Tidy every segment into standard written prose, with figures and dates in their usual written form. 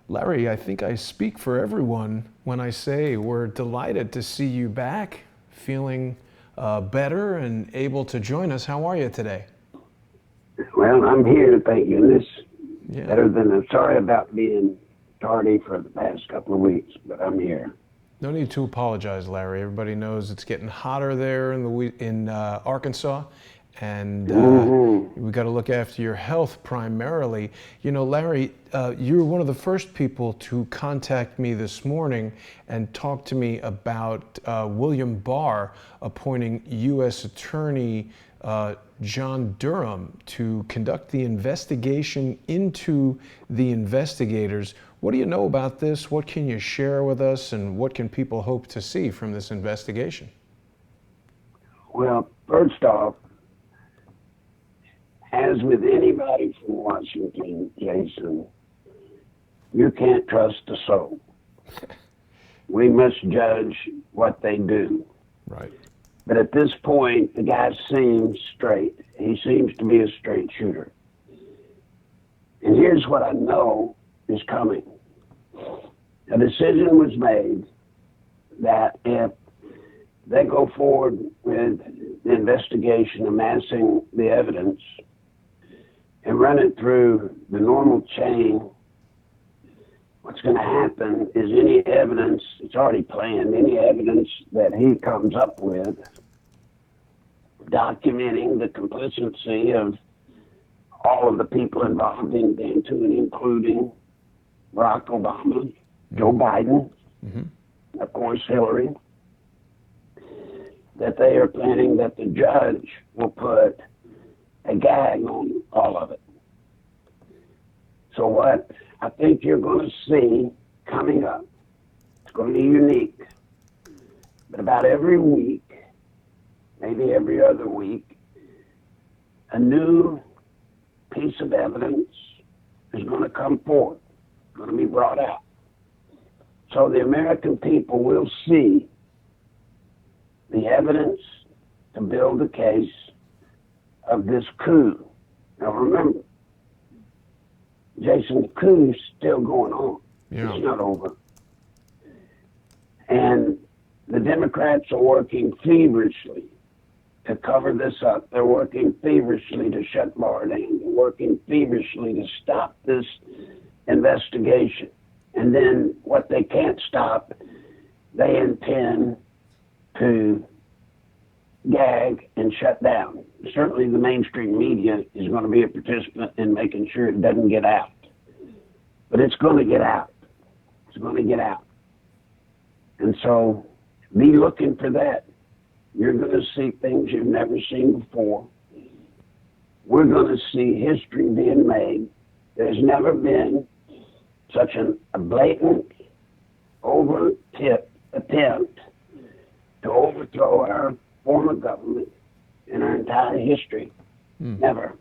Larry, I think I speak for everyone when I say we're delighted to see you back, feeling better and able to join us. How are you today? Well, I'm here, thank goodness. Yeah. Better than I'm sorry about being tardy for the past couple of weeks, but I'm here. No need to apologize, Larry. Everybody knows it's getting hotter there in Arkansas, and we got to look after your health primarily. You know, Larry, you were one of the first people to contact me this morning and talk to me about William Barr appointing U.S. Attorney John Durham to conduct the investigation into the investigators. What do you know about this? What can you share with us, and what can people hope to see from this investigation? Well, first off, as with anybody from Washington, Jason, you can't trust a soul. We must judge what they do. Right. But at this point, the guy seems straight. He seems to be a straight shooter. And here's what I know is coming. A decision was made that if they go forward with the investigation, amassing the evidence, and run it through the normal chain, what's going to happen is any evidence, it's already planned, any evidence that he comes up with documenting the complicity of all of the people involved in Bantu, and including Barack Obama, Joe Biden, of course Hillary, that they are planning that the judge will put a gag on all of it. So what I think you're going to see coming up, it's going to be unique, but about every week, maybe every other week, a new piece of evidence is going to come forth, going to be brought out. So the American people will see the evidence to build the case of this coup. Now remember, Jason, the coup is still going on. Yeah. It's not over. And the Democrats are working feverishly to cover this up. They're working feverishly to shut Barr down. They're working feverishly to stop this investigation. And then what they can't stop, they intend to gag and shut down. Certainly the mainstream media is going to be a participant in making sure it doesn't get out. But it's going to get out. It's going to get out. And so be looking for that. You're going to see things you've never seen before. We're going to see history being made. There's never been such a blatant, over-tip attempt to overthrow our form of government in our entire history. Never.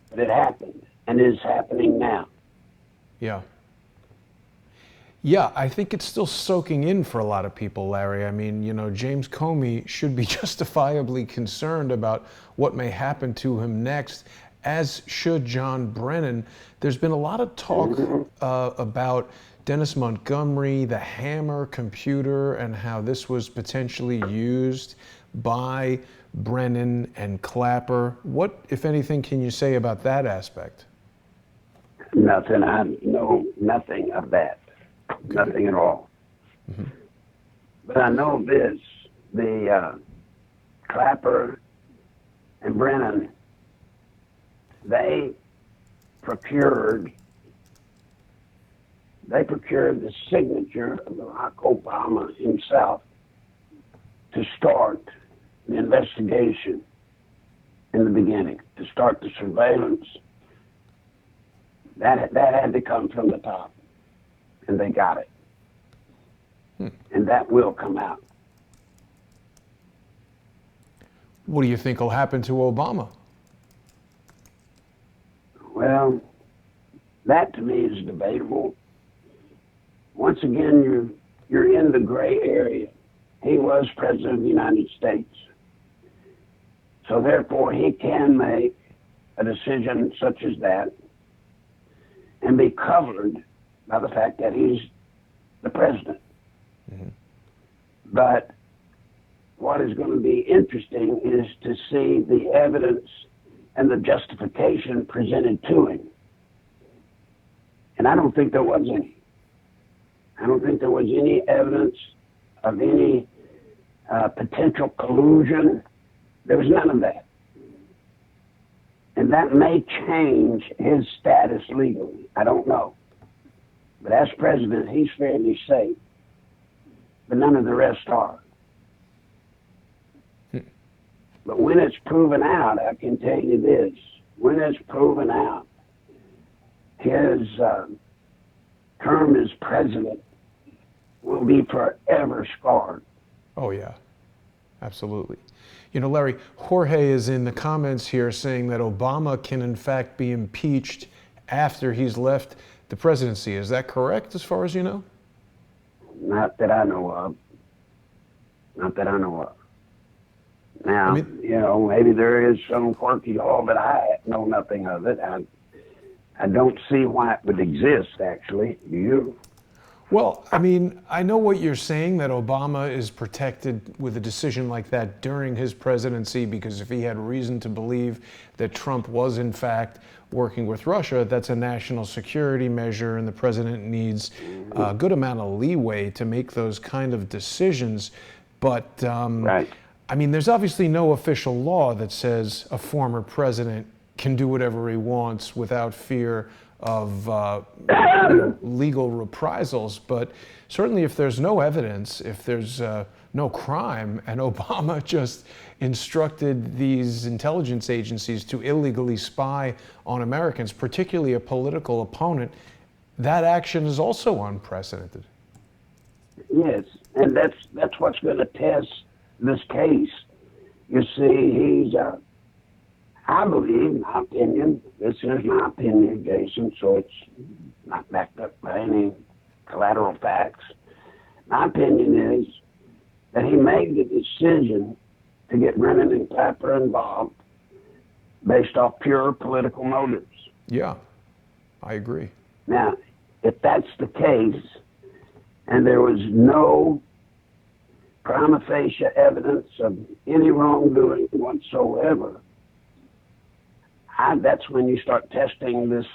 But it happened, and is happening now. Yeah. Yeah, I think it's still soaking in for a lot of people, Larry. I mean, you know, James Comey should be justifiably concerned about what may happen to him next, as should John Brennan. There's been a lot of talk about Dennis Montgomery, the Hammer computer, and how this was potentially used by Brennan and Clapper. What, if anything, can you say about that aspect? Nothing. I know nothing of that. Okay. Nothing at all. But I know this, the Clapper and Brennan, they procured the signature of Barack Obama himself to start the investigation in the beginning, to start the surveillance. That had to come from the top, and they got it. And that will come out. What do you think will happen to Obama? Well, that to me is debatable. Once again, you're in the gray area. He was president of the United States. So therefore, he can make a decision such as that. and be covered by the fact that he's the president. Mm-hmm. But what is going to be interesting is to see the evidence and the justification presented to him. And I don't think there was any. I don't think there was any evidence of any potential collusion. There was none of that. And that may change his status legally. I don't know. But as president, he's fairly safe. But none of the rest are. But when it's proven out, I can tell you this. When it's proven out, his term as president will be forever scarred. Oh, yeah. Absolutely. You know, Larry, Jorge is in the comments here saying that Obama can, in fact, be impeached after he's left the presidency. Is that correct, as far as you know? Not that I know of. Not that I know of. Now, you know, maybe there is some quirky law, but I know nothing of it. I don't see why it would exist, actually. Do you? Well, I mean, I know what you're saying, that Obama is protected with a decision like that during his presidency, because if he had reason to believe that Trump was, in fact, working with Russia, that's a national security measure, and the president needs a good amount of leeway to make those kind of decisions. But, right. I mean, there's obviously no official law that says a former president can do whatever he wants without fear of legal reprisals. But certainly if there's no evidence, if there's no crime, and Obama just instructed these intelligence agencies to illegally spy on Americans, particularly a political opponent, that action is also unprecedented. Yes, and that's what's going to test this case. You see, he's, I believe, my opinion, this is my opinion, Jason, so it's not backed up by any collateral facts. My opinion is that he made the decision to get Brennan and Clapper involved based off pure political motives. Yeah, I agree. Now, if that's the case, and there was no prima facie evidence of any wrongdoing whatsoever, that's when you start testing this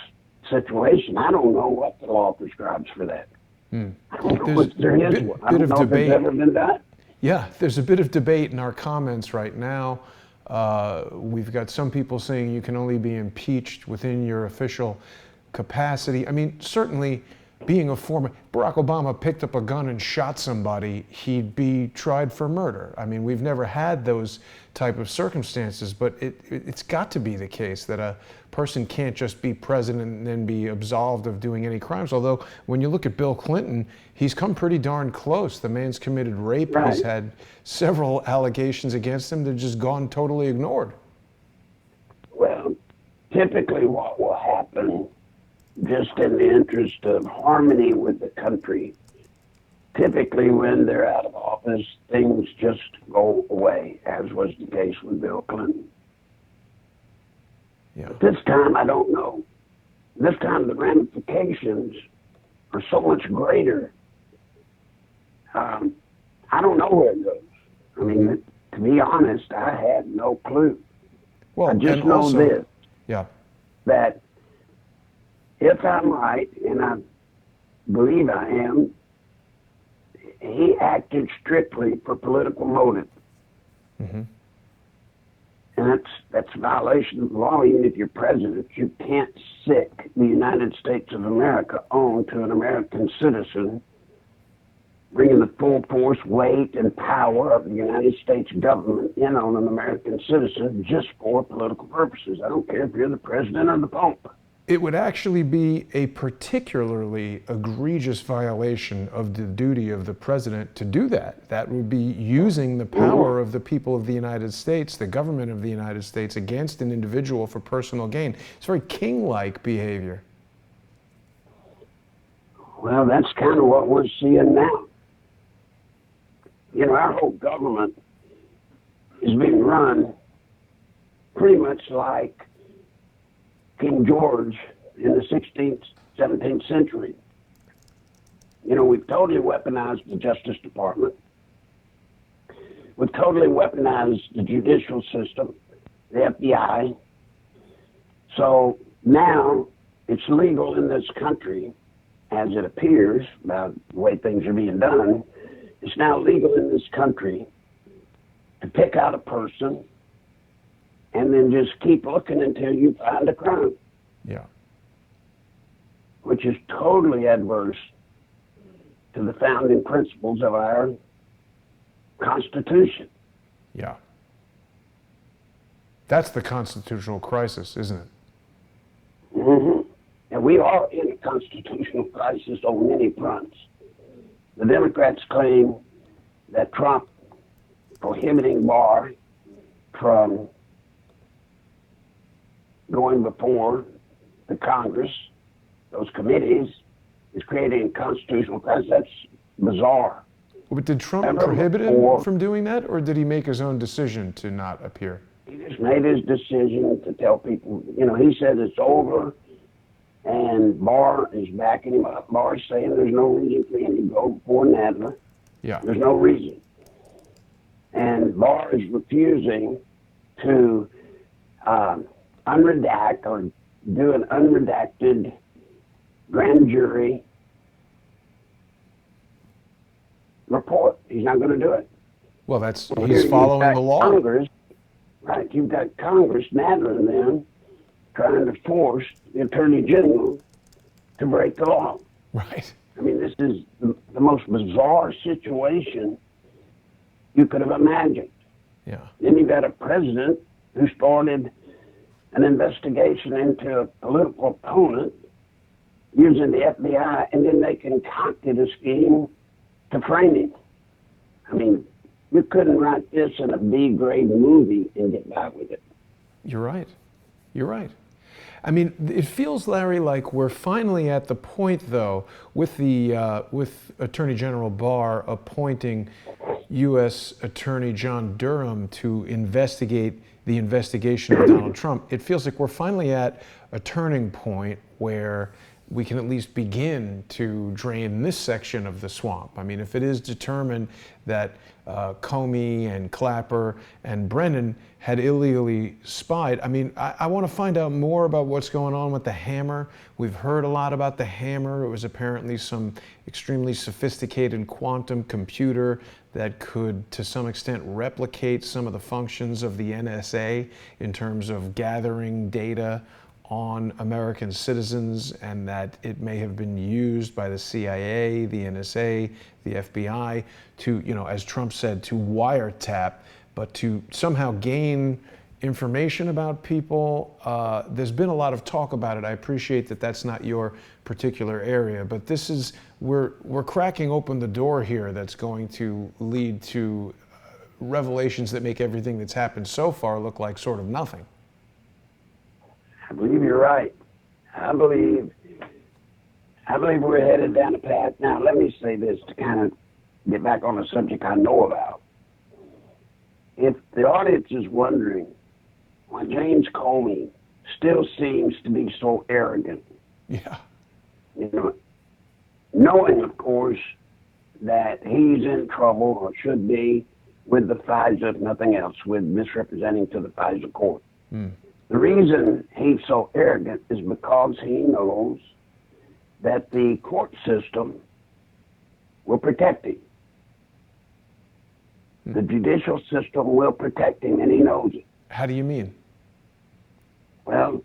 situation. I don't know what the law prescribes for that. I don't know if there is one. I don't know if it's ever been done. Yeah, there's a bit of debate in our comments right now. We've got some people saying you can only be impeached within your official capacity. I mean, certainly being a former, Barack Obama picked up a gun and shot somebody, he'd be tried for murder. I mean, we've never had those type of circumstances, but it's got to be the case that a person can't just be president and then be absolved of doing any crimes. Although when you look at Bill Clinton, he's come pretty darn close. The man's committed rape. Right. He's had several allegations against him that have just gone totally ignored. Well, typically what will happen, just in the interest of harmony with the country, typically when they're out of office, things just go away, as was the case with Bill Clinton. Yeah. But this time, I don't know. This time, the ramifications are so much greater. I don't know where it goes. I mean, to be honest, I had no clue. Well, I just know also, this, that if I'm right, and I believe I am, he acted strictly for political motive. Mm-hmm. And that's a violation of the law. Even if you're president, you can't sick the United States of America on to an American citizen, bringing the full force, weight, and power of the United States government in on an American citizen just for political purposes. I don't care if you're the president or the Pope. It would actually be a particularly egregious violation of the duty of the president to do that. That would be using the power of the people of the United States, the government of the United States, against an individual for personal gain. It's very king-like behavior. Well, that's kind of what we're seeing now. You know, our whole government is being run pretty much like King George in the 16th 17th century. You know, we've totally weaponized the Justice Department. We've totally weaponized the judicial system, the FBI. So now it's legal in this country, as it appears, by the way things are being done, it's now legal in this country to pick out a person and then just keep looking until you find a crime. Yeah. Which is totally adverse to the founding principles of our Constitution. Yeah. That's the constitutional crisis, isn't it? Mm-hmm. And we are in a constitutional crisis on many fronts. The Democrats claim that Trump prohibiting Barr from going before the Congress, those committees, is creating a constitutional crisis. That's bizarre. But did Trump prohibit him from doing that, or did he make his own decision to not appear? He just made his decision to tell people, you know, he says it's over, and Barr is backing him up. Barr is saying there's no reason for him to go before Nadler. Yeah. There's no reason. And Barr is refusing to unredact or do an unredacted grand jury report. He's not going to do it. Well, he's following the law. Congress, right? You've got Congress, Nadler and them, trying to force the Attorney General to break the law. Right. I mean, this is the most bizarre situation you could have imagined. Yeah. Then you've got a president who started an investigation into a political opponent using the FBI, and then they concocted a scheme to frame him. I mean, you couldn't write this in a B-grade movie and get by with it. You're right. You're right. I mean, it feels, Larry, like we're finally at the point, though, with Attorney General Barr appointing U.S. Attorney John Durham to investigate the investigation of Donald Trump. It feels like we're finally at a turning point where we can at least begin to drain this section of the swamp. I mean, if it is determined that Comey and Clapper and Brennan had illegally spied, I mean, I want to find out more about what's going on with the hammer. We've heard a lot about the hammer. It was apparently some extremely sophisticated quantum computer that could, to some extent, replicate some of the functions of the NSA in terms of gathering data on American citizens, and that it may have been used by the CIA, the NSA, the FBI to, you know, as Trump said, to wiretap, but to somehow gain information about people. There's been a lot of talk about it. I appreciate that that's not your particular area, but this is, we're cracking open the door here that's going to lead to revelations that make everything that's happened so far look like sort of nothing. I believe you're right. I believe we're headed down a path. Now, let me say this to kind of get back on a subject I know about. If the audience is wondering why James Comey still seems to be so arrogant, yeah, you know, knowing, of course, that he's in trouble or should be with the FISA, if nothing else, with misrepresenting to the FISA court. Mm. The reason he's so arrogant is because he knows that the court system will protect him. The judicial system will protect him, and he knows it. How do you mean? Well,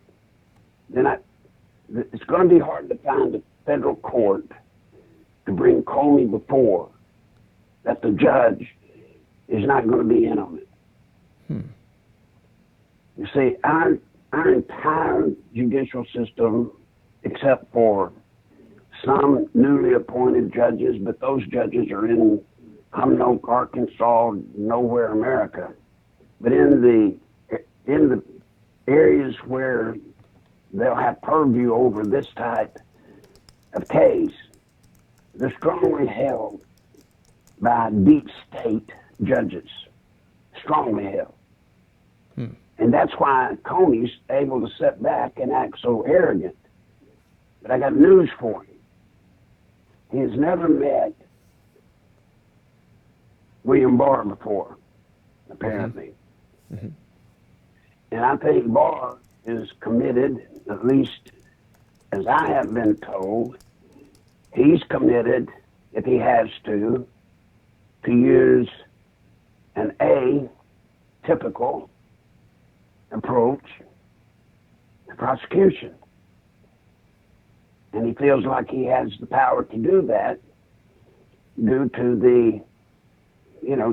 it's going to be hard to find a federal court to bring Comey before that the judge is not going to be in on it. You see, our entire judicial system, except for some newly appointed judges, but those judges are in Humboldt, Arkansas, nowhere America. But in the areas where they'll have purview over this type of case, they're strongly held by deep state judges, strongly held. And that's why Comey's able to sit back and act so arrogant. But I got news for him. He has never met William Barr before, apparently. Mm-hmm. And I think Barr is committed, at least as I have been told, he's committed, if he has to use an atypical approach to prosecution. And he feels like he has the power to do that due to the,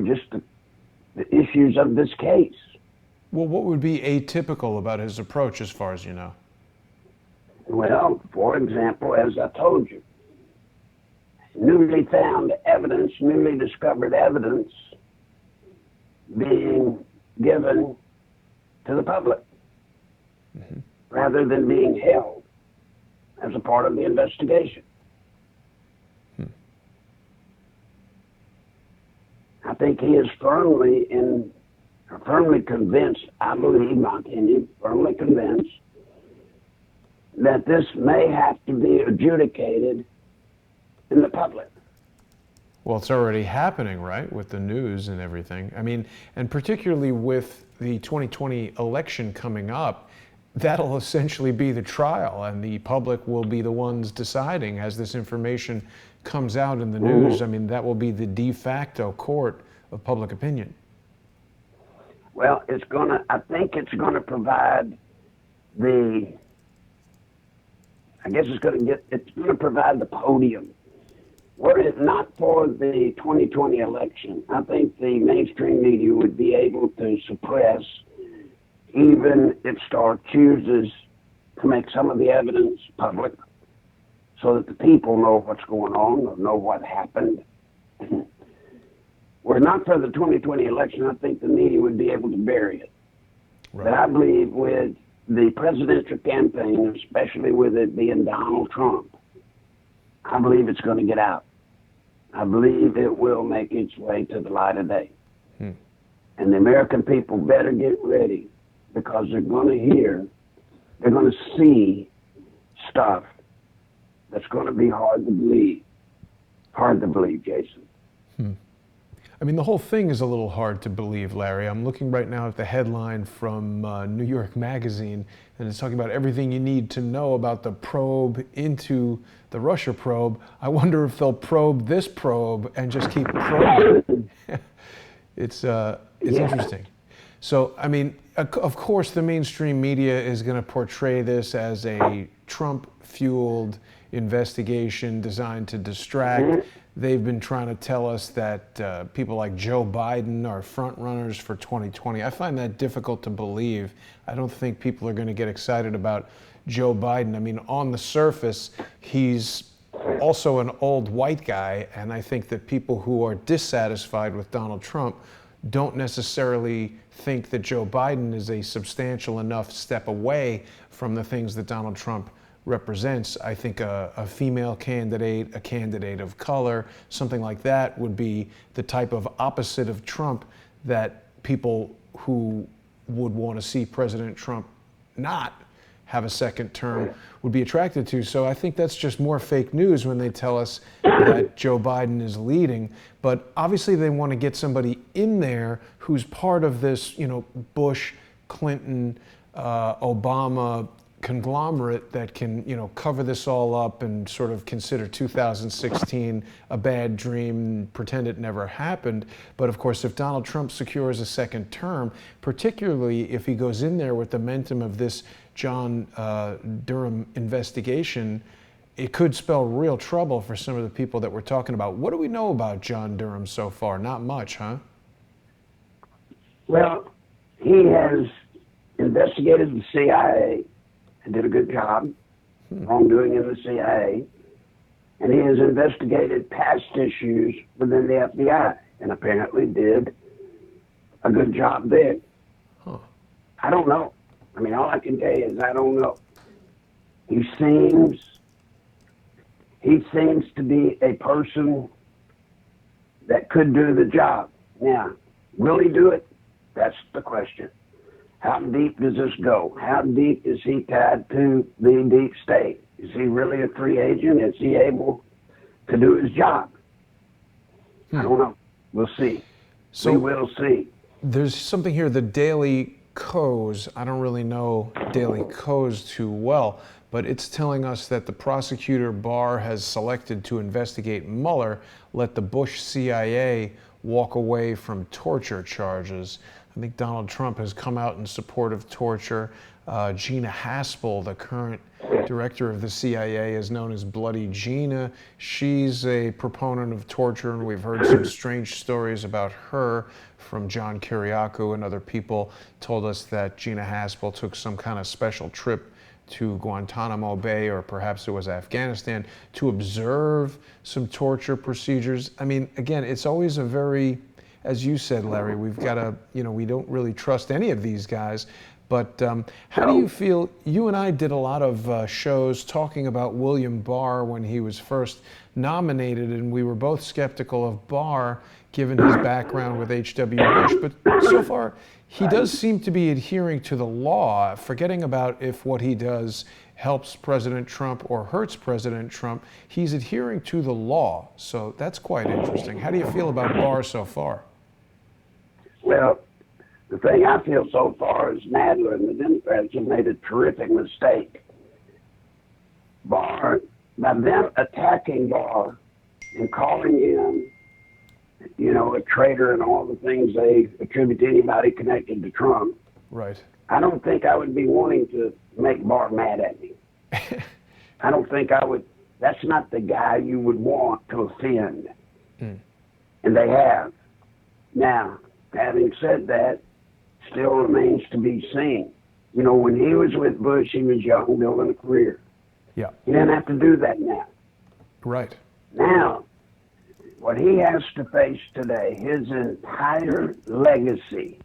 just the issues of this case. Well, what would be atypical about his approach as far as you know? Well, for example, as I told you, newly found evidence, newly discovered evidence being given to the public mm-hmm. rather than being held as a part of the investigation. I think he is firmly convinced, I believe, my opinion, firmly convinced that this may have to be adjudicated in the public. Well, it's already happening, right, with the news and everything. I mean, and particularly with the 2020 election coming up, that'll essentially be the trial, and the public will be the ones deciding as this information comes out in the news. Mm-hmm. I mean, that will be the de facto court of public opinion. Well, I think it's gonna provide it's gonna provide the podium. Were it not for the 2020 election, I think the mainstream media would be able to suppress, even if Starr chooses to make some of the evidence public, so that the people know what's going on or know what happened. Were it not for the 2020 election, I think the media would be able to bury it. Right. But I believe with the presidential campaign, especially with it being Donald Trump, I believe it's going to get out. I believe it will make its way to the light of day. And the American people better get ready, because they're going to see stuff that's going to be hard to believe. Hard to believe, Jason. I mean, the whole thing is a little hard to believe, Larry. I'm looking right now at the headline from New York Magazine, and it's talking about everything you need to know about the probe into the Russia probe. I wonder if they'll probe this probe and just keep probing. It's interesting. So, I mean, of course, the mainstream media is going to portray this as a Trump-fueled investigation designed to distract. They've been trying to tell us that people like Joe Biden are front runners for 2020. I find that difficult to believe. I don't think people are going to get excited about Joe Biden. I mean, on the surface, he's also an old white guy, and I think that people who are dissatisfied with Donald Trump don't necessarily think that Joe Biden is a substantial enough step away from the things that Donald Trump represents. I think a female candidate, a candidate of color, something like that would be the type of opposite of Trump that people who would want to see President Trump not have a second term would be attracted to. So I think that's just more fake news when they tell us that Joe Biden is leading. But obviously they want to get somebody in there who's part of this, Bush, Clinton, Obama conglomerate that can, cover this all up and sort of consider 2016 a bad dream, pretend it never happened. But of course, if Donald Trump secures a second term, particularly if he goes in there with the momentum of this John Durham investigation, it could spell real trouble for some of the people that we're talking about. What do we know about John Durham so far? Not much, huh? Well, he has investigated the CIA and did a good job, wrongdoing in the CIA, and he has investigated past issues within the FBI and apparently did a good job there. I don't know. I mean, all I can tell you is I don't know. He seems to be a person that could do the job. Now, will he do it? That's the question. How deep does this go? How deep is he tied to the deep state? Is he really a free agent? Is he able to do his job? I don't know. We'll see. So we will see. there's something here, the Daily Kos. I don't really know Daily Kos too well, but it's telling us that the prosecutor Barr has selected to investigate Mueller, let the Bush CIA walk away from torture charges. I think Donald Trump has come out in support of torture. Gina Haspel, the current director of the CIA, is known as Bloody Gina. She's a proponent of torture, and we've heard some strange stories about her from John Kiriakou, and other people told us that Gina Haspel took some kind of special trip to Guantanamo Bay, or perhaps it was Afghanistan, to observe some torture procedures. I mean, again, it's always a very, as you said, Larry, we've got to, we don't really trust any of these guys. But how do you feel? You and I did a lot of shows talking about William Barr when he was first nominated, and we were both skeptical of Barr given his background with H.W. Bush. But so far, he does seem to be adhering to the law, forgetting about if what he does helps President Trump or hurts President Trump. He's adhering to the law. So that's quite interesting. How do you feel about Barr so far? Well, the thing I feel so far is Nadler and the Democrats have made a terrific mistake. Barr, by them attacking Barr and calling him, a traitor and all the things they attribute to anybody connected to Trump. Right. I don't think I would be wanting to make Barr mad at me. I don't think I would. That's not the guy you would want to offend. And they have. Now, having said that, still remains to be seen. When he was with Bush, he was young, building a career. Yeah. He doesn't have to do that now. Right. Now, what he has to face today, his entire legacy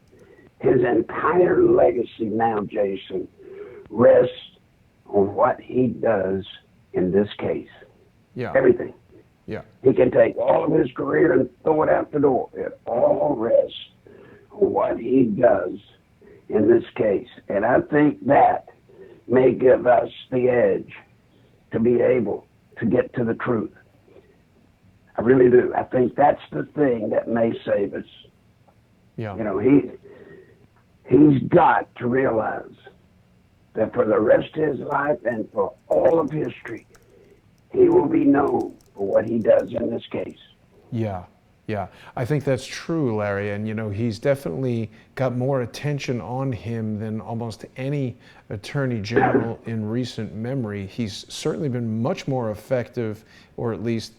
now, Jason, rests on what he does in this case. Yeah. Everything. Yeah. He can take all of his career and throw it out the door. It all rests on what he does in this case. And I think that may give us the edge to be able to get to the truth. I really do. I think that's the thing that may save us. Yeah. He's got to realize that for the rest of his life and for all of history, he will be known for what he does in this case. Yeah. Yeah, I think that's true, Larry. And, he's definitely got more attention on him than almost any attorney general in recent memory. He's certainly been much more effective, or at least,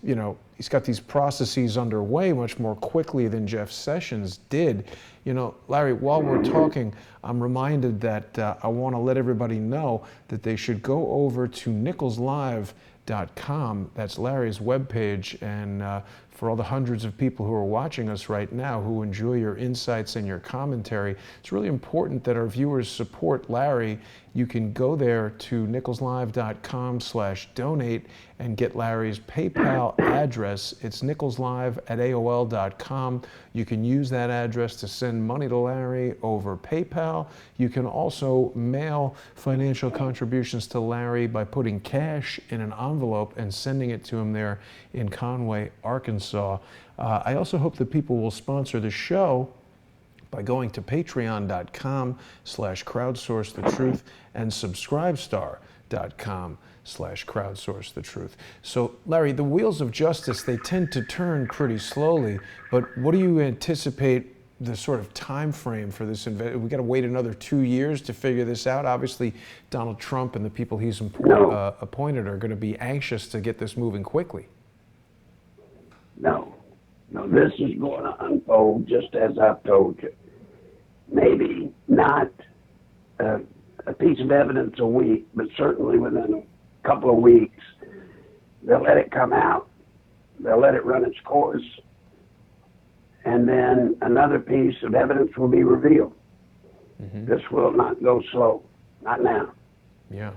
he's got these processes underway much more quickly than Jeff Sessions did. Larry, while we're talking, I'm reminded that I want to let everybody know that they should go over to nicholslive.com. That's Larry's webpage, and for all the hundreds of people who are watching us right now who enjoy your insights and your commentary, it's really important that our viewers support Larry. You can go there to nicholslive.com/donate and get Larry's PayPal address. It's nicholslive@aol.com. You can use that address to send money to Larry over PayPal. You can also mail financial contributions to Larry by putting cash in an envelope and sending it to him there in Conway, Arkansas. I also hope that people will sponsor the show by going to patreon.com/crowdsourcethetruth and subscribestar.com/crowdsourcethetruth. So, Larry, the wheels of justice, they tend to turn pretty slowly, but what do you anticipate the sort of time frame for this? We got to wait another 2 years to figure this out. Obviously, Donald Trump and the people he's appointed are going to be anxious to get this moving quickly. No, this is going to unfold just as I've told you. Maybe not a piece of evidence a week, but certainly within a couple of weeks, they'll let it come out. They'll let it run its course. And then another piece of evidence will be revealed. This will not go slow. Not now. Yeah.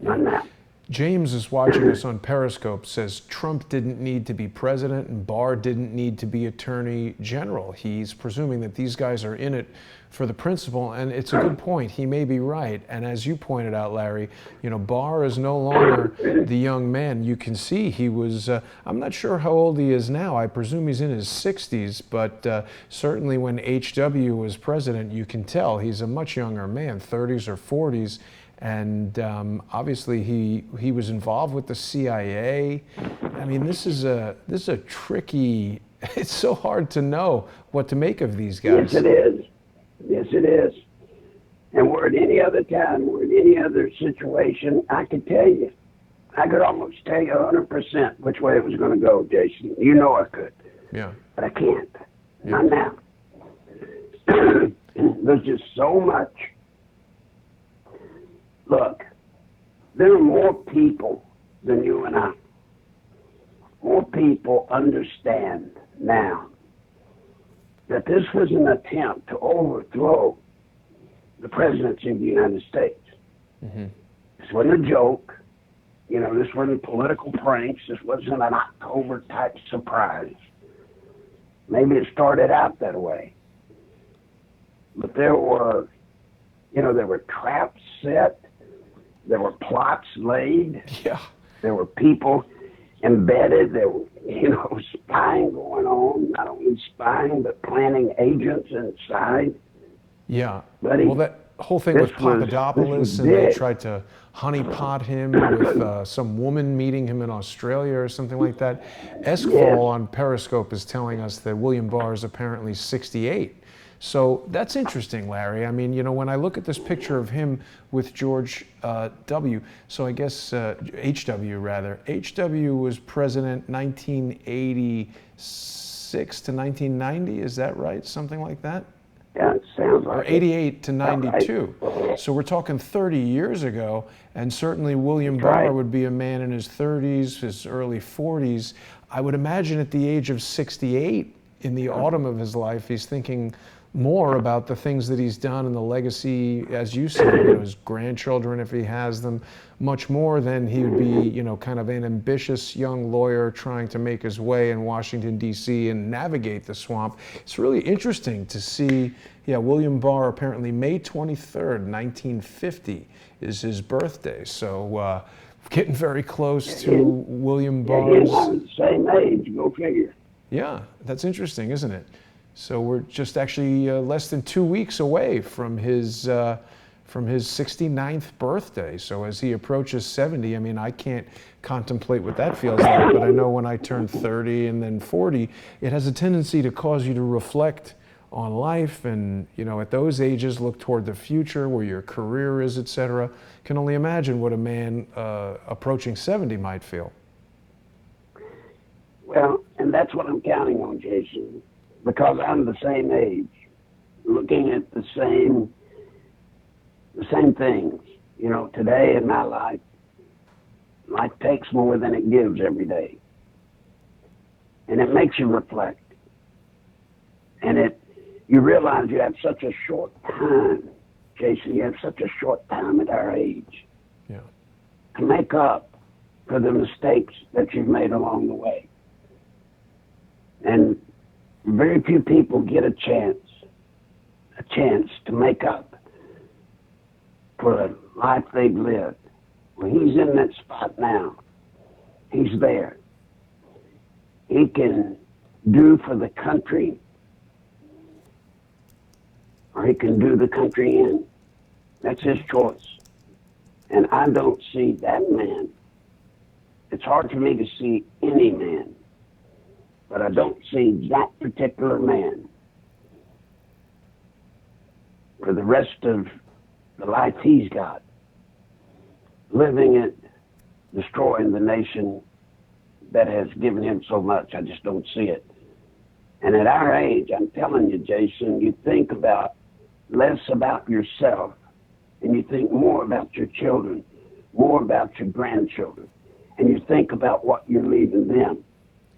Not now. James is watching us on Periscope, says Trump didn't need to be president and Barr didn't need to be attorney general. He's presuming that these guys are in it for the principle, and it's a good point. He may be right. And as you pointed out, Larry, Barr is no longer the young man. You can see he was, I'm not sure how old he is now. I presume he's in his 60s, but certainly when H.W. was president, you can tell he's a much younger man, 30s or 40s. And obviously he was involved with the CIA. I mean, this is a tricky, it's so hard to know what to make of these guys. Yes, it is. Yes, it is. And were at any other time, or in any other situation, I could tell you. I could almost tell you 100% which way it was going to go, Jason. You know I could. Yeah. But I can't. Yeah. Not now. There's just so much. Look, there are more people than you and I. More people understand now that this was an attempt to overthrow the presidency of the United States. Mm-hmm. This wasn't a joke. This wasn't political pranks. This wasn't an October-type surprise. Maybe it started out that way. But there were traps set. There were plots laid. Yeah. There were people embedded. There were, spying going on. Not only spying, but planning agents inside. Yeah. Buddy, well, that whole thing with Papadopoulos, and they tried to honeypot him with some woman meeting him in Australia or something like that. Esquall on Periscope is telling us that William Barr is apparently 68. So that's interesting, Larry. I mean, when I look at this picture of him with George W., so I guess H.W. rather, H.W. was president 1986 to 1990, is that right? Something like that? Yeah, it sounds like or 88 to 92. Right. So we're talking 30 years ago, and certainly William Barr would be a man in his 30s, his early 40s. I would imagine at the age of 68, in the autumn of his life, he's thinking more about the things that he's done and the legacy, as you said, his grandchildren, if he has them, much more than he would be, kind of an ambitious young lawyer trying to make his way in Washington, D.C. and navigate the swamp. It's really interesting to see, William Barr, apparently May 23rd, 1950 is his birthday. So getting very close to William Barr's... Yeah, the same age, go figure. Yeah, that's interesting, isn't it? So we're just actually less than 2 weeks away from his 69th birthday. So as he approaches 70, I mean, I can't contemplate what that feels like, but I know when I turn 30 and then 40, it has a tendency to cause you to reflect on life and, at those ages, look toward the future, where your career is, etc. Can only imagine what a man approaching 70 might feel. Well, and that's what I'm counting on, Jason. Because I'm the same age, looking at the same things. Today in my life takes more than it gives every day. And it makes you reflect. And you realize you have such a short time, Jason, you have such a short time at our age to make up for the mistakes that you've made along the way. And very few people get a chance to make up for the life they've lived. Well, he's in that spot now. He's there. He can do for the country, or he can do the country in. That's his choice. And I don't see that man. It's hard for me to see any man, but I don't see that particular man for the rest of the life he's got, living it, destroying the nation that has given him so much. I just don't see it. And at our age, I'm telling you, Jason, you think about less about yourself and you think more about your children, more about your grandchildren, and you think about what you're leaving them.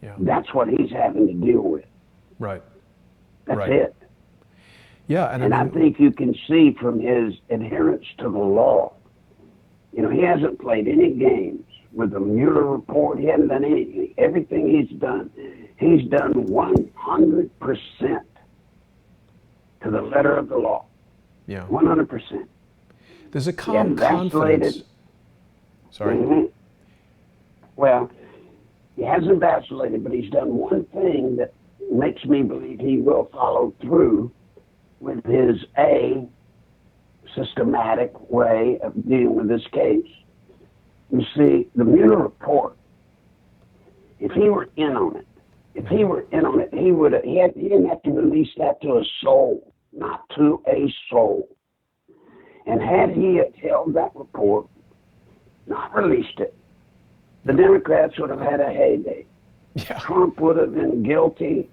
Yeah. That's what he's having to deal with. Right. That's it. Yeah, and I think you can see from his adherence to the law You know, he hasn't played any games with the Mueller report. He hasn't done anything. Everything he's done 100% to the letter of the law. Yeah. 100%. There's a calm confidence. Sorry. Mm-hmm. Well, he hasn't vacillated, but he's done one thing that makes me believe he will follow through with his systematic way of dealing with this case. You see, the Mueller report, if he were in on it, he didn't have to release that to a soul, not to a soul. And had he held that report, not released it, the Democrats would have had a heyday. Yeah. Trump would have been guilty,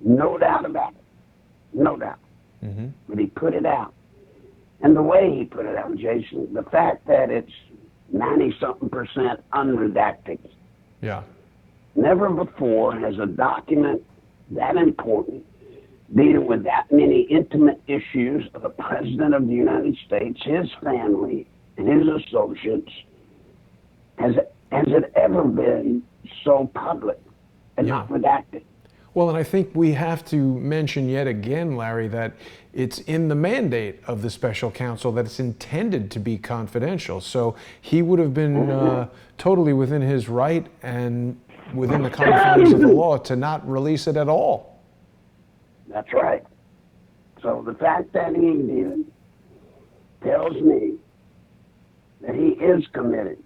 no doubt about it, no doubt. Mm-hmm. But he put it out. And the way he put it out, Jason, the fact that it's 90-something% unredacted. Yeah. Never before has a document that important, dealing with that many intimate issues of the President of the United States, his family, and his associates, has it ever been so public and not redacted. Well, and I think we have to mention yet again, Larry, that it's in the mandate of the special counsel that it's intended to be confidential. So he would have been totally within his right and within the confines of the law to not release it at all. That's right. So the fact that he did tells me that he is committed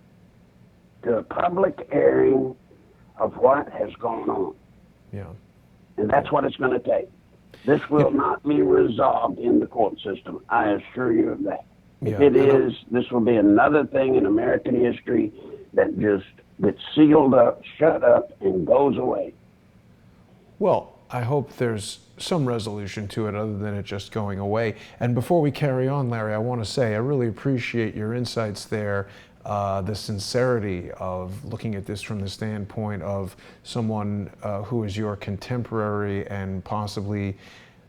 to a public airing of what has gone on. Yeah. And that's what it's going to take. This will not be resolved in the court system. I assure you of that. If it is, this will be another thing in American history that just gets sealed up, shut up, and goes away. Well, I hope there's some resolution to it other than it just going away. And before we carry on, Larry, I want to say I really appreciate your insights there, the sincerity of looking at this from the standpoint of someone who is your contemporary and possibly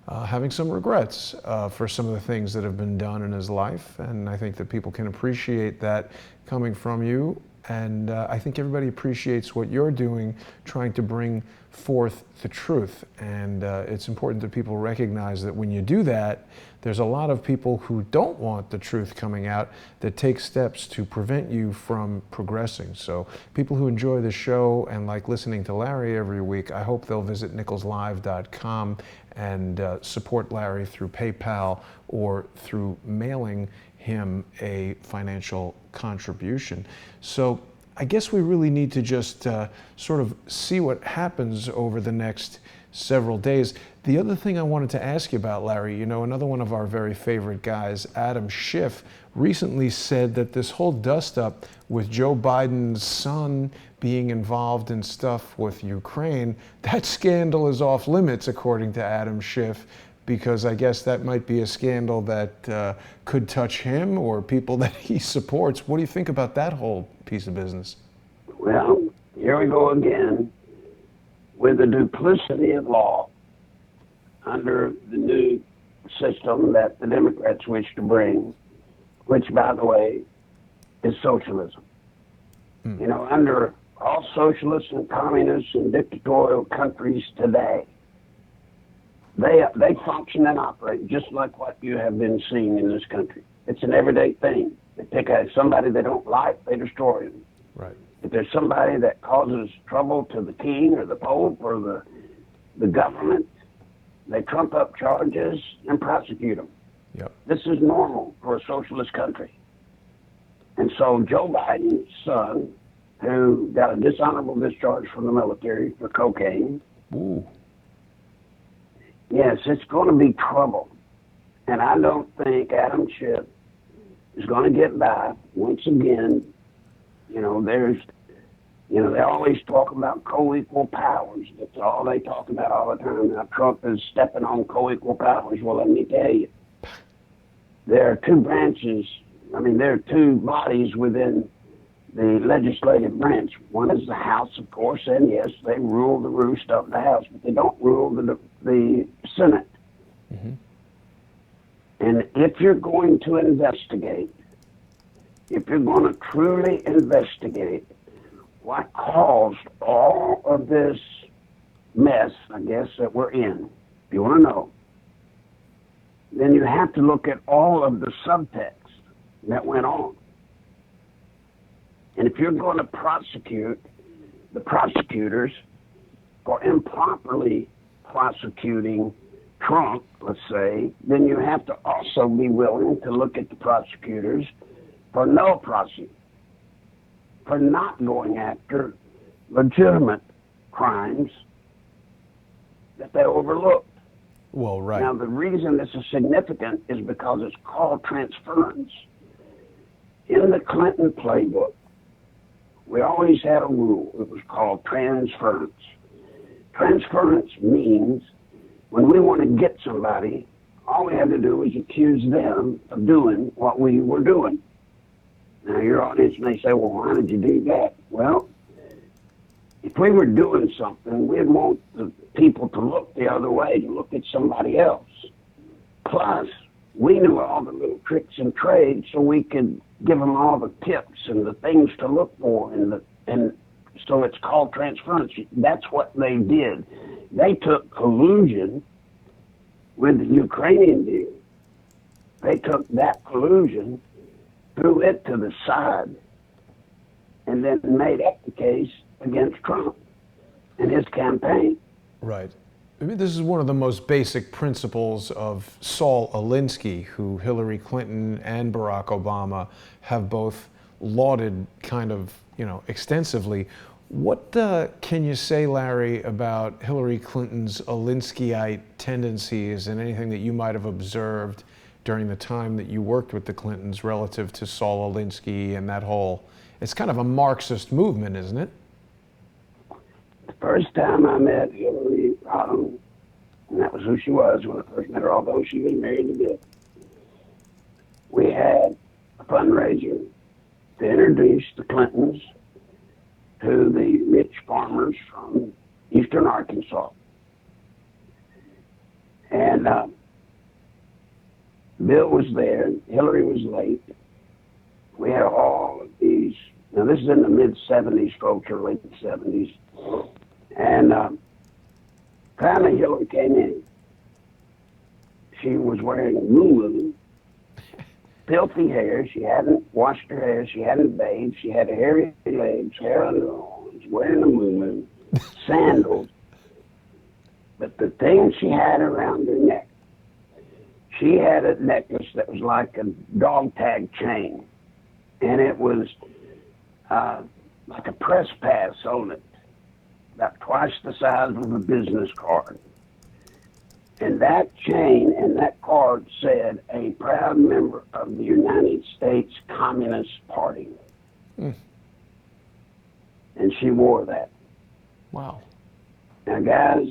having some regrets for some of the things that have been done in his life. And I think that people can appreciate that coming from you. And I think everybody appreciates what you're doing, trying to bring forth the truth. And it's important that people recognize that when you do that, there's a lot of people who don't want the truth coming out that take steps to prevent you from progressing. So people who enjoy the show and like listening to Larry every week, I hope they'll visit nicholslive.com and support Larry through PayPal or through mailing him a financial contribution. So I guess we really need to just sort of see what happens over the next several days. The other thing I wanted to ask you about, Larry, you know, another one of our very favorite guys, Adam Schiff, recently said that this whole dust-up with Joe Biden's son being involved in stuff with Ukraine, that scandal is off limits, according to Adam Schiff, because I guess that might be a scandal that could touch him or people that he supports. What do you think about that whole piece of business? Well, here we go again with the duplicity of law under the new system that the Democrats wish to bring, which, by the way, is socialism. You know, under all socialists and communists and dictatorial countries today, they function and operate just like what you have been seeing in this country. It's an everyday thing. They pick out somebody they don't like, they destroy them. Right. If there's somebody that causes trouble to the king or the pope or the government, they trump up charges and prosecute them. Yep. This is normal for a socialist country. And so Joe Biden's son, who got a dishonorable discharge from the military for cocaine, yes, it's going to be trouble. And I don't think Adam Schiff is going to get by once again. You know, they always talk about co-equal powers. That's all they talk about all the time. Now Trump is stepping on co-equal powers. Well, let me tell you, there are two branches. I mean, there are two bodies within the legislative branch. One is the House, of course, and yes, they rule the roost of the House, but they don't rule the Senate. Mm-hmm. And if you're going to investigate if you're going to truly investigate what caused all of this mess, I guess, that we're in, if you want to know, then you have to look at all of the subtext that went on. And if you're going to prosecute the prosecutors for improperly prosecuting Trump, let's say, then you have to also be willing to look at the prosecutors for no prosecution, for not going after legitimate crimes that they overlooked. Well, right. Now, the reason this is significant is because it's called transference. In the Clinton playbook, we always had a rule. It was called transference. Transference means when we want to get somebody, all we had to do was accuse them of doing what we were doing. Now, your audience may say, well, why did you do that? Well, if we were doing something, we'd want the people to look the other way, to look at somebody else. Plus, we knew all the little tricks and trades, so we could give them all the tips and the things to look for, and so it's called transference. That's what they did. They took collusion with the Ukrainian deal. They took that collusion, threw it to the side, and then made up the case against Trump and his campaign. Right. I mean, this is one of the most basic principles of Saul Alinsky, who Hillary Clinton and Barack Obama have both lauded kind of, extensively. What can you say, Larry, about Hillary Clinton's Alinskyite tendencies and anything that you might have observed during the time that you worked with the Clintons relative to Saul Alinsky and that whole, it's kind of a Marxist movement, isn't it? The first time I met Hillary, and that was who she was when I first met her, although she was married to Bill, we had a fundraiser to introduce the Clintons to the rich farmers from eastern Arkansas. And Bill was there, Hillary was late. We had all of these, now this is in the mid-'70s, folks, or late '70s. And finally Hillary came in. She was wearing a muumuu, filthy hair. She hadn't washed her hair. She hadn't bathed. She had hairy legs, hair under her arms, wearing a muumuu, sandals. But the thing she had around her neck, she had a necklace that was like a dog tag chain. And it was like a press pass on it, about twice the size of a business card. And that chain and that card said, a proud member of the United States Communist Party. Mm. And she wore that. Wow. Now, guys,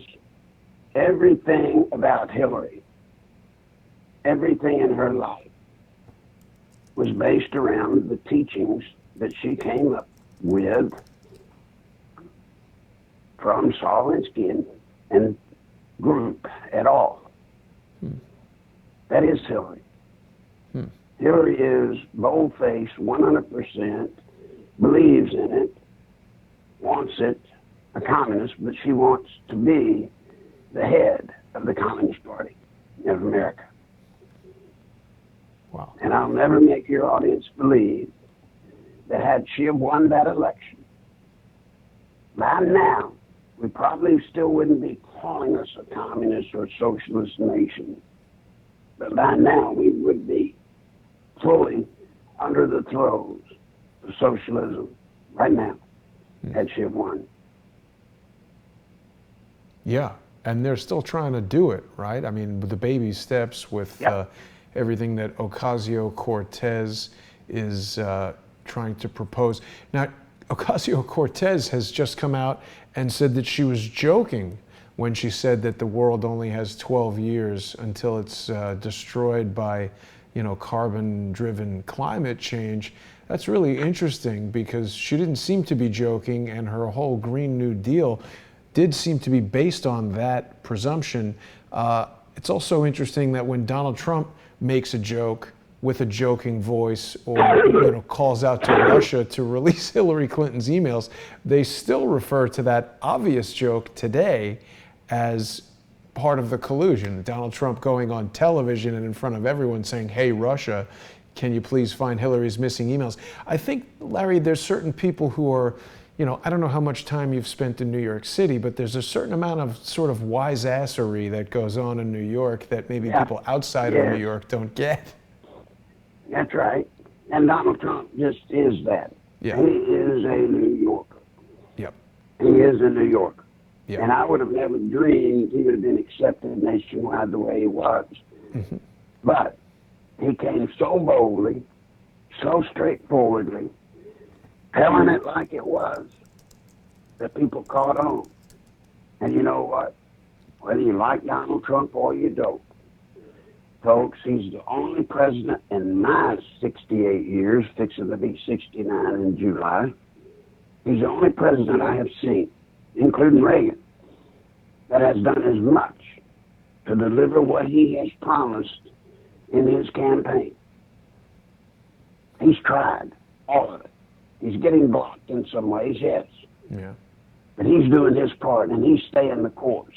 everything about Hillary, everything in her life was based around the teachings that she came up with from Saul Alinsky and group at all. That is Hillary. Hillary is bold-faced, 100%, believes in it, wants it, a communist, but she wants to be the head of the Communist Party of America. Wow. And I'll never make your audience believe that had she have won that election, by now, we probably still wouldn't be calling us a communist or socialist nation. But by now, we would be fully under the throes of socialism right now, had she have won. Yeah, and they're still trying to do it, right? I mean, with the baby steps, with everything that Ocasio-Cortez is trying to propose. Now, Ocasio-Cortez has just come out and said that she was joking when she said that the world only has 12 years until it's destroyed by, carbon-driven climate change. That's really interesting because she didn't seem to be joking, and her whole Green New Deal did seem to be based on that presumption. It's also interesting that when Donald Trump makes a joke, with a joking voice or calls out to Russia to release Hillary Clinton's emails, they still refer to that obvious joke today as part of the collusion. Donald Trump going on television and in front of everyone saying, "Hey, Russia, can you please find Hillary's missing emails?" I think, Larry, there's certain people who are, I don't know how much time you've spent in New York City, but there's a certain amount of sort of wise-assery that goes on in New York that maybe people outside of New York don't get. That's right. And Donald Trump just is that. Yeah. He is a New Yorker. Yep. He is a New Yorker. Yep. And I would have never dreamed he would have been accepted nationwide the way he was. Mm-hmm. But he came so boldly, so straightforwardly, telling it like it was, that people caught on. And you know what? Whether you like Donald Trump or you don't, folks, he's the only president in my 68 years, fixing to be 69 in July. He's the only president I have seen, including Reagan, that has done as much to deliver what he has promised in his campaign. He's tried all of it. He's getting blocked in some ways, yes. Yeah. But he's doing his part, and he's staying the course.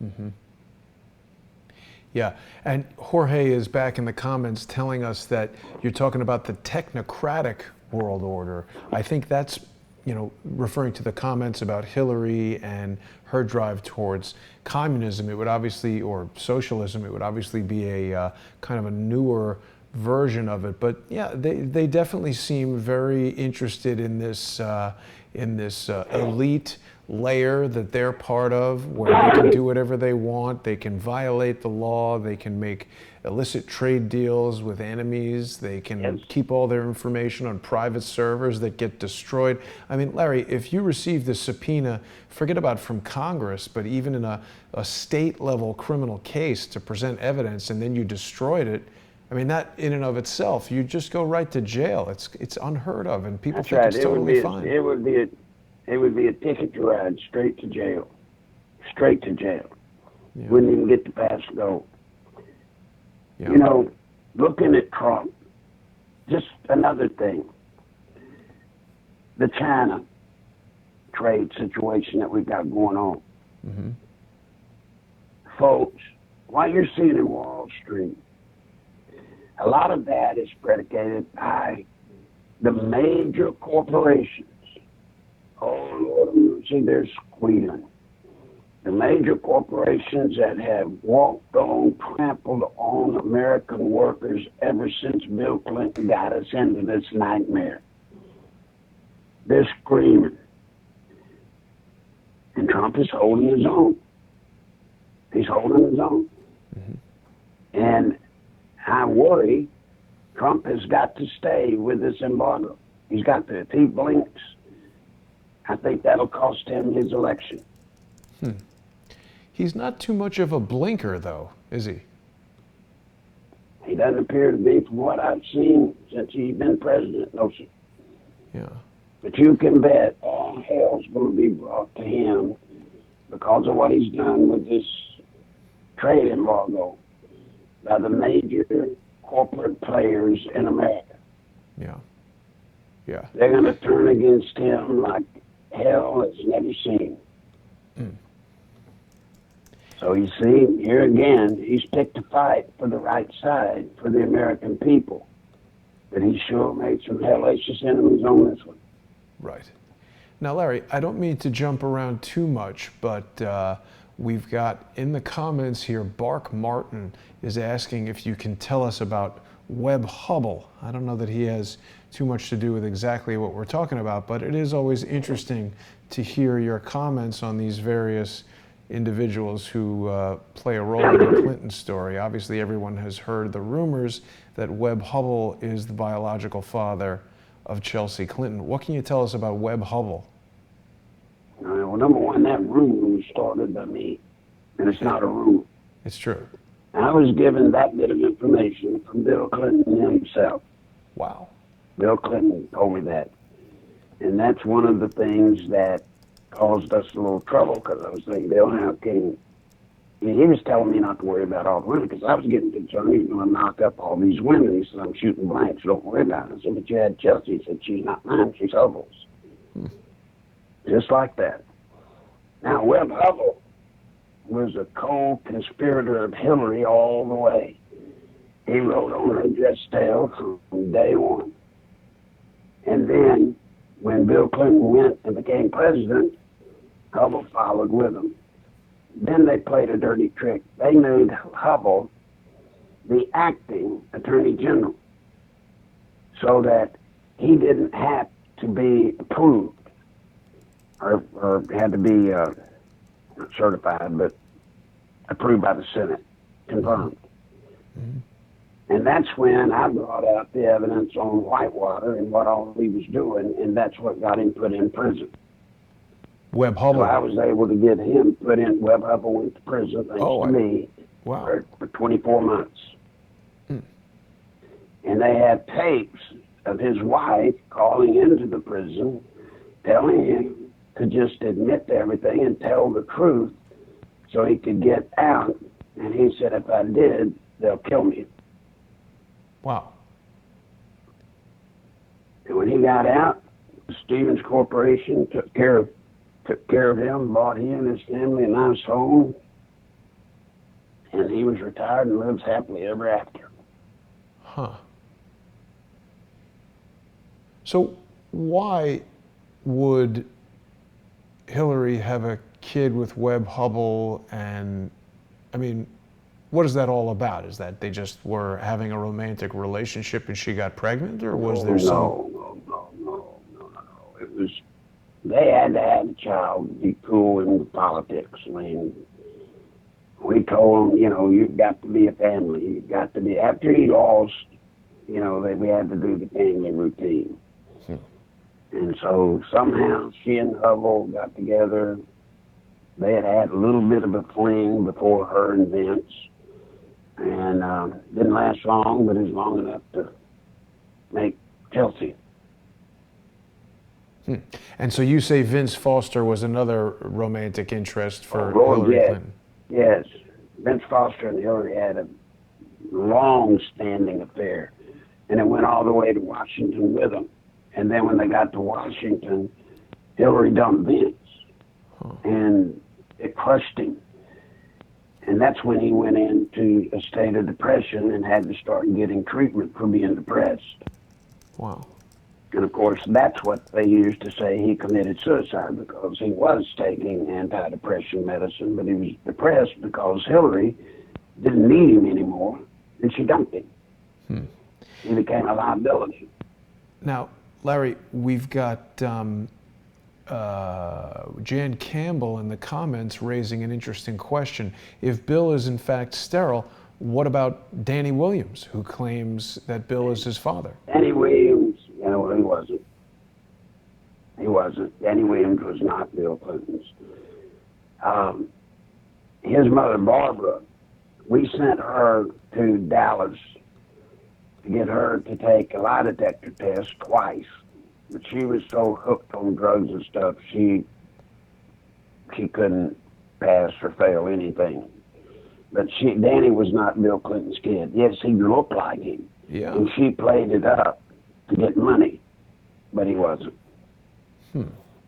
Mm-hmm. Yeah, and Jorge is back in the comments telling us that you're talking about the technocratic world order. I think that's, referring to the comments about Hillary and her drive towards communism. It would obviously, or socialism, it would obviously be a kind of a newer version of it. But yeah, they definitely seem very interested in this elite layer that they're part of, where they can do whatever they want, they can violate the law, they can make illicit trade deals with enemies, they can keep all their information on private servers that get destroyed. I mean, Larry, if you received a subpoena, forget about from Congress, but even in a state-level criminal case to present evidence and then you destroyed it, I mean, that in and of itself, you just go right to jail. It's unheard of, and people think it's totally fine. It would be a ticket to ride straight to jail. Straight to jail. Yeah. Wouldn't even get to pass go. Yeah. Looking at Trump, just another thing. The China trade situation that we've got going on. Mm-hmm. Folks, what you're seeing in Wall Street, a lot of that is predicated by the major corporations. Oh, Lord, see, they're squealing. The major corporations that have walked on, trampled on American workers ever since Bill Clinton got us into this nightmare. They're screaming. And Trump is holding his own. He's holding his own. Mm-hmm. And I worry Trump has got to stay with this embargo. He's got to. If he blinks, I think that'll cost him his election. He's not too much of a blinker, though, is he? He doesn't appear to be, from what I've seen since he's been president, no, sir. Yeah. But you can bet all hell's going to be brought to him because of what he's done with this trade embargo by the major corporate players in America. Yeah. Yeah. They're going to turn against him like hell has never seen. Mm. So you see, here again, he's picked a fight for the right side, for the American people. But he sure made some hellacious enemies on this one. Right. Now, Larry, I don't mean to jump around too much, but we've got in the comments here, Bark Martin is asking if you can tell us about Webb Hubble. I don't know that he has too much to do with exactly what we're talking about, but it is always interesting to hear your comments on these various individuals who play a role in the Clinton story. Obviously, everyone has heard the rumors that Webb Hubble is the biological father of Chelsea Clinton. What can you tell us about Webb Hubble? Well, number one, that rumor was started by me, and it's not a rumor. It's true. I was given that bit of information from Bill Clinton himself. Wow. Bill Clinton told me that. And that's one of the things that caused us a little trouble, because I was thinking, Bill, how can he was telling me not to worry about all the women because I was getting concerned he was going to knock up all these women. He said, I'm shooting blanks. Don't worry about it. I said, but you had Chelsea. He said, she's not mine. She's Hubble's. Just like that. Now, Webb Hubble was a co-conspirator of Hillary all the way. He wrote on her dress tail from day one. And then, when Bill Clinton went and became president, Hubble followed with him. Then they played a dirty trick. They made Hubble the acting attorney general so that he didn't have to be approved or had to be not certified, but approved by the Senate, confirmed. Mm-hmm. And that's when I brought out the evidence on Whitewater and what all he was doing, and that's what got him put in prison. Webb Hubble. So I was able to get him put in. Webb Hubble went to prison, thanks to me, wow. for 24 months. And they had tapes of his wife calling into the prison, telling him to just admit to everything and tell the truth so he could get out. And he said, if I did, they'll kill me. Wow. And when he got out, the Stevens Corporation took care of him, bought he and his family a nice home, and he was retired and lives happily ever after. Huh. So why would Hillary have a kid with Webb Hubble? And I mean, what is that all about? Is that they just were having a romantic relationship and she got pregnant, or was there some? No. It was, they had to have a child to be cool in politics. I mean, we told them, you've got to be a family. You've got to be, after he lost, we had to do the family routine. And so somehow she and Hubble got together. They had a little bit of a fling before her and Vince. And didn't last long, but it was long enough to make Chelsea. And so you say Vince Foster was another romantic interest for Hillary Clinton? Yes. Vince Foster and Hillary had a long-standing affair. And it went all the way to Washington with them. And then when they got to Washington, Hillary dumped Vince. And it crushed him. And that's when he went into a state of depression and had to start getting treatment for being depressed. Wow. And of course, that's what they used to say he committed suicide, because he was taking antidepressant medicine, but he was depressed because Hillary didn't need him anymore, and she dumped him. He became a liability. Now, Larry, we've got Jan Campbell in the comments raising an interesting question. If Bill is in fact sterile, what about Danny Williams, who claims that Bill is his father? Danny Williams, he wasn't. He wasn't. Danny Williams was not Bill Clinton's. His mother, Barbara, we sent her to Dallas to get her to take a lie detector test twice. But she was so hooked on drugs and stuff, she couldn't pass or fail anything. But Danny was not Bill Clinton's kid. Yes, he looked like him. Yeah. And she played it up to get money, but he wasn't.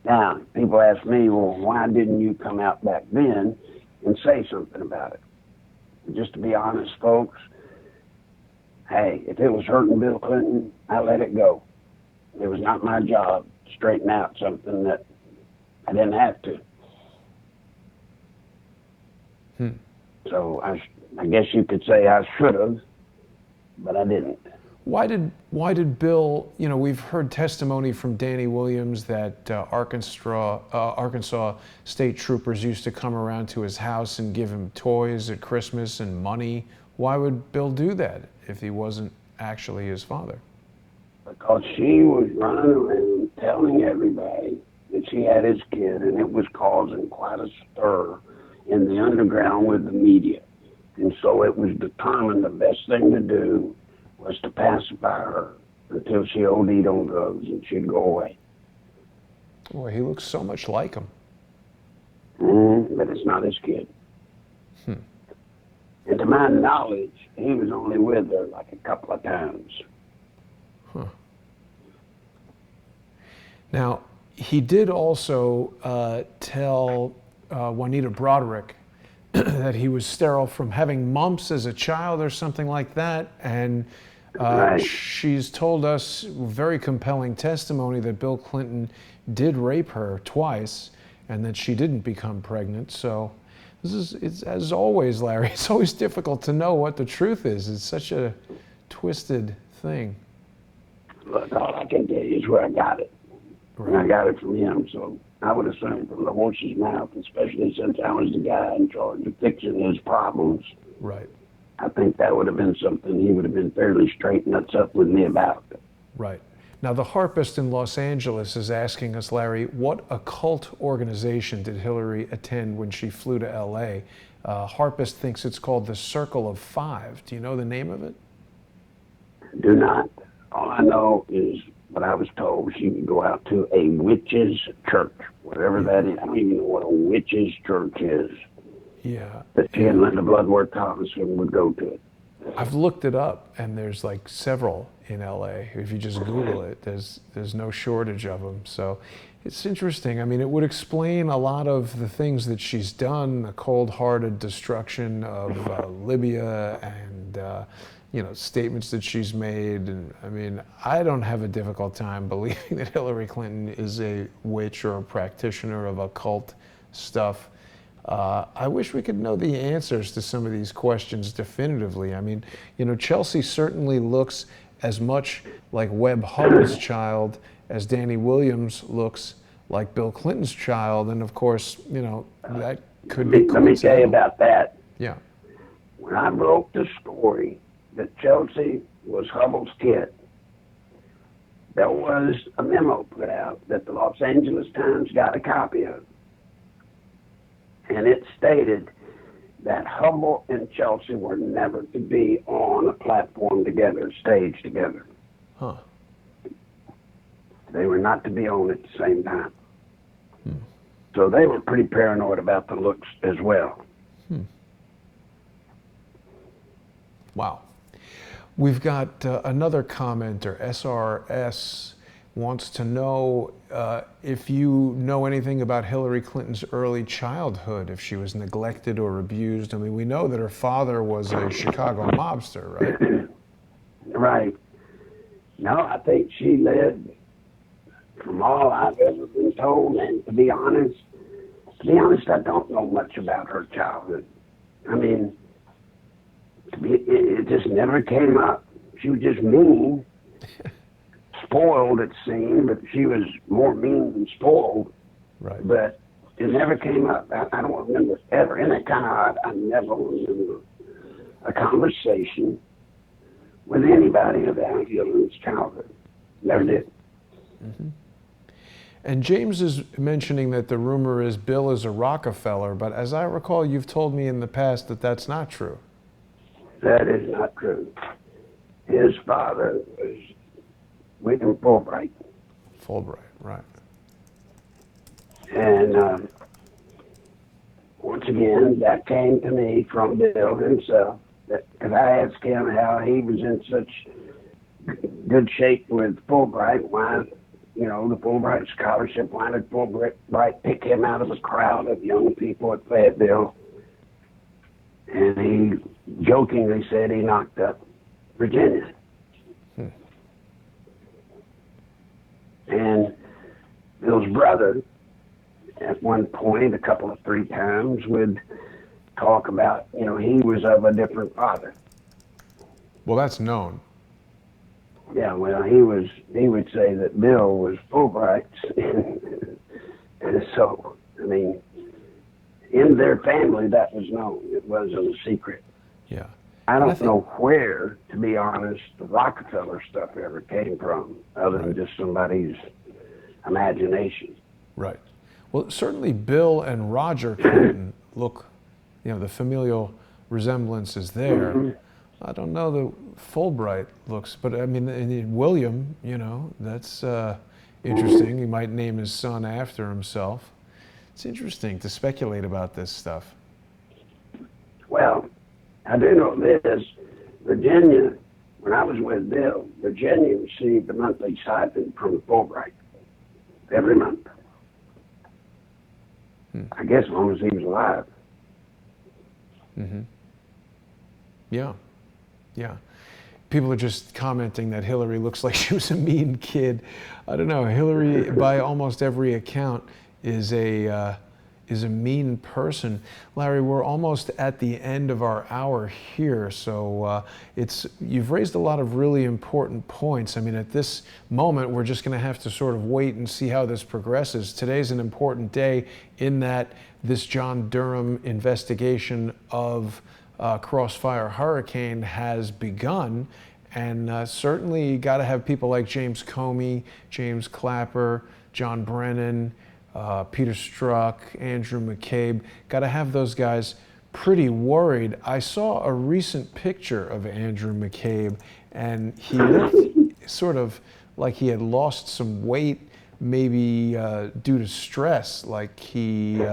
Now, people ask me, well, why didn't you come out back then and say something about it? Just to be honest, folks, hey, if it was hurting Bill Clinton, I let it go. It was not my job to straighten out something that I didn't have to. So I guess you could say I should have, but I didn't. Why did Bill, we've heard testimony from Danny Williams that Arkansas state troopers used to come around to his house and give him toys at Christmas and money. Why would Bill do that if he wasn't actually his father? Because she was running around telling everybody that she had his kid, and it was causing quite a stir in the underground with the media. And so it was determined the best thing to do was to pacify her until she OD'd on drugs and she'd go away. Boy, he looks so much like him. But it's not his kid. And to my knowledge, he was only with her like a couple of times. Huh. Now, he did also tell Juanita Broderick that he was sterile from having mumps as a child or something like that. And Right. she's told us very compelling testimony that Bill Clinton did rape her twice and that she didn't become pregnant. So it's, as always, Larry, it's always difficult to know what the truth is. It's such a twisted thing. Look, all I can tell you is where I got it. Right. And I got it from him, so I would assume from the horse's mouth, especially since I was the guy in charge of fixing his problems. Right. I think that would have been something he would have been fairly straight nuts up with me about. Right. Now, the harpist in Los Angeles is asking us, Larry, what occult organization did Hillary attend when she flew to L.A.? Harpist thinks it's called the Circle of Five. Do you know the name of it? Do not. All I know is what I was told. She would go out to a witch's church, whatever that is. I don't even know what a witch's church is. Yeah. But she and Linda Bloodworth Thomason would go to it. I've looked it up, and there's like several in LA. If you just Google it, there's no shortage of them. So it's interesting. I mean, it would explain a lot of the things that she's done, the cold-hearted destruction of Libya, and statements that she's made. And I mean, I don't have a difficult time believing that Hillary Clinton is a witch or a practitioner of occult stuff. I wish we could know the answers to some of these questions definitively. I mean, Chelsea certainly looks as much like Webb Hubbard's child as Danny Williams looks like Bill Clinton's child. And of course, that could be Let me tell you about that. Yeah. When I broke the story that Chelsea was Hubbard's kid, there was a memo put out that the Los Angeles Times got a copy of. And it stated that Hubble and Chelsea were never to be on a platform together, stage together. Huh. They were not to be on at the same time. So they were pretty paranoid about the looks as well. Wow. We've got another commenter, SRS, wants to know if you know anything about Hillary Clinton's early childhood, if she was neglected or abused. I mean, we know that her father was a Chicago mobster, right? Right. No, I think she led, from all I've ever been told, and to be honest, I don't know much about her childhood. I mean, it just never came up. She was just mean. Spoiled, it seemed, but she was more mean than spoiled. Right. But it never came up. I don't remember ever. And it kind of odd. I never remember a conversation with anybody about Hillary's childhood. Never did. Mm-hmm. And James is mentioning that the rumor is Bill is a Rockefeller, but as I recall, you've told me in the past that that's not true. That is not true. His father was William Fulbright. Fulbright, right. And once again, that came to me from Bill himself. Because I asked him how he was in such good shape with Fulbright. Why, the Fulbright scholarship, why did Fulbright pick him out of a crowd of young people at Fayetteville? And he jokingly said he knocked up Virginia. And Bill's brother, at one point, a couple of 3 times, would talk about, he was of a different father. Well, that's known. Yeah, well, he would say that Bill was Fulbright's. And so, I mean, in their family, that was known. It wasn't a secret. Yeah. I don't know where, to be honest, the Rockefeller stuff ever came from, other than just somebody's imagination. Right. Well, certainly Bill and Roger Clinton look, the familial resemblance is there. Mm-hmm. I don't know that Fulbright looks, but I mean, William, that's interesting. He might name his son after himself. It's interesting to speculate about this stuff. Well, I do know this. Virginia, when I was with Bill, Virginia received a monthly stipend from Fulbright every month. I guess as long as he was alive. Mm-hmm. Yeah, yeah. People are just commenting that Hillary looks like she was a mean kid. I don't know. Hillary, by almost every account, is a mean person. Larry, we're almost at the end of our hour here, so you've raised a lot of really important points. I mean, at this moment, we're just going to have to sort of wait and see how this progresses. Today's an important day in that this John Durham investigation of Crossfire Hurricane has begun, and certainly you got to have people like James Comey, James Clapper, John Brennan, Peter Strzok, Andrew McCabe, got to have those guys pretty worried. I saw a recent picture of Andrew McCabe, and he looked sort of like he had lost some weight, maybe due to stress. Like he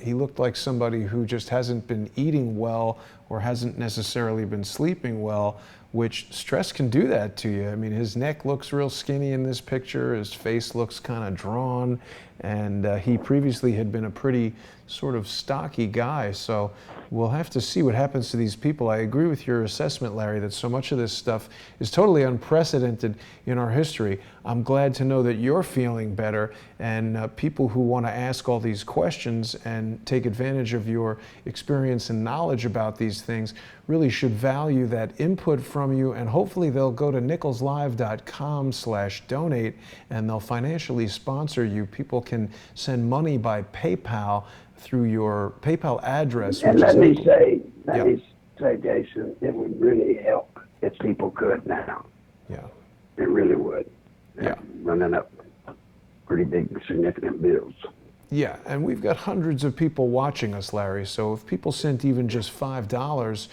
looked like somebody who just hasn't been eating well or hasn't necessarily been sleeping well, which stress can do that to you. I mean, his neck looks real skinny in this picture, his face looks kind of drawn, and he previously had been a pretty sort of stocky guy. So we'll have to see what happens to these people. I agree with your assessment, Larry, that so much of this stuff is totally unprecedented in our history. I'm glad to know that you're feeling better, and people who want to ask all these questions and take advantage of your experience and knowledge about these things really should value that input from you, and hopefully they'll go to nicholslive.com/donate and they'll financially sponsor you. People can send money by PayPal through your PayPal address. And let me say, Jason, it would really help if people could now. Yeah. It really would. Yeah. Running up pretty big, significant bills. Yeah, and we've got hundreds of people watching us, Larry, so if people sent even just $5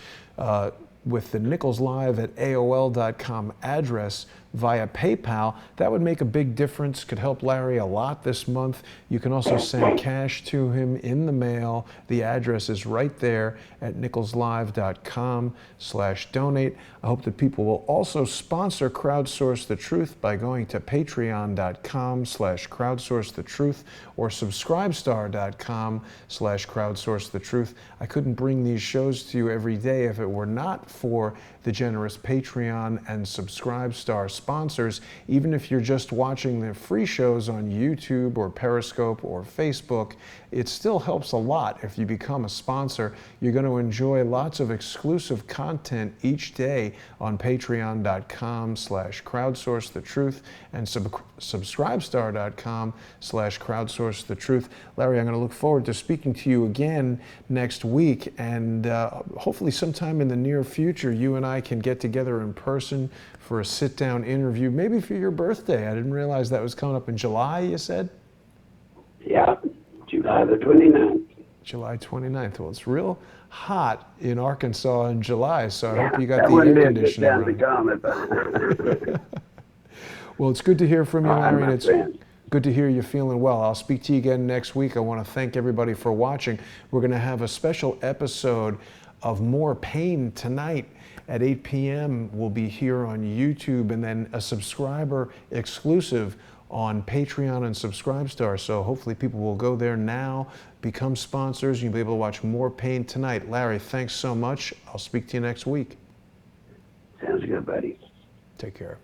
with the nicholslive@aol.com address via PayPal, that would make a big difference, could help Larry a lot this month. You can also send cash to him in the mail. The address is right there at nicholslive.com/donate. I hope that people will also sponsor Crowdsource the Truth by going to patreon.com/crowdsourcethetruth or subscribestar.com/crowdsourcethetruth. I couldn't bring these shows to you every day if it were not for the generous Patreon and Subscribestar sponsors. Even if you're just watching the free shows on YouTube or Periscope or Facebook, it still helps a lot if you become a sponsor. You're going to enjoy lots of exclusive content each day on patreon.com/crowdsourcethetruth and subscribestar.com/crowdsourcethetruth. Larry, I'm going to look forward to speaking to you again next week, and hopefully sometime in the near future you and I can get together in person for a sit-down interview, maybe for your birthday. I didn't realize that was coming up in July, you said? Yeah, July the 29th. July 29th. Well, it's real hot in Arkansas in July, so I hope you got that the wouldn't air be a good conditioning time to running. comment. Well, it's good to hear from you, Larry, and it's friend. good to hear you feeling well. I'll speak to you again next week. I want to thank everybody for watching. We're going to have a special episode of More Pain tonight at 8 p.m. We'll be here on YouTube, and then a subscriber exclusive on Patreon and Subscribestar. So hopefully people will go there now, become sponsors, and you'll be able to watch More Pain tonight. Larry, thanks so much. I'll speak to you next week. Sounds good, buddy. Take care.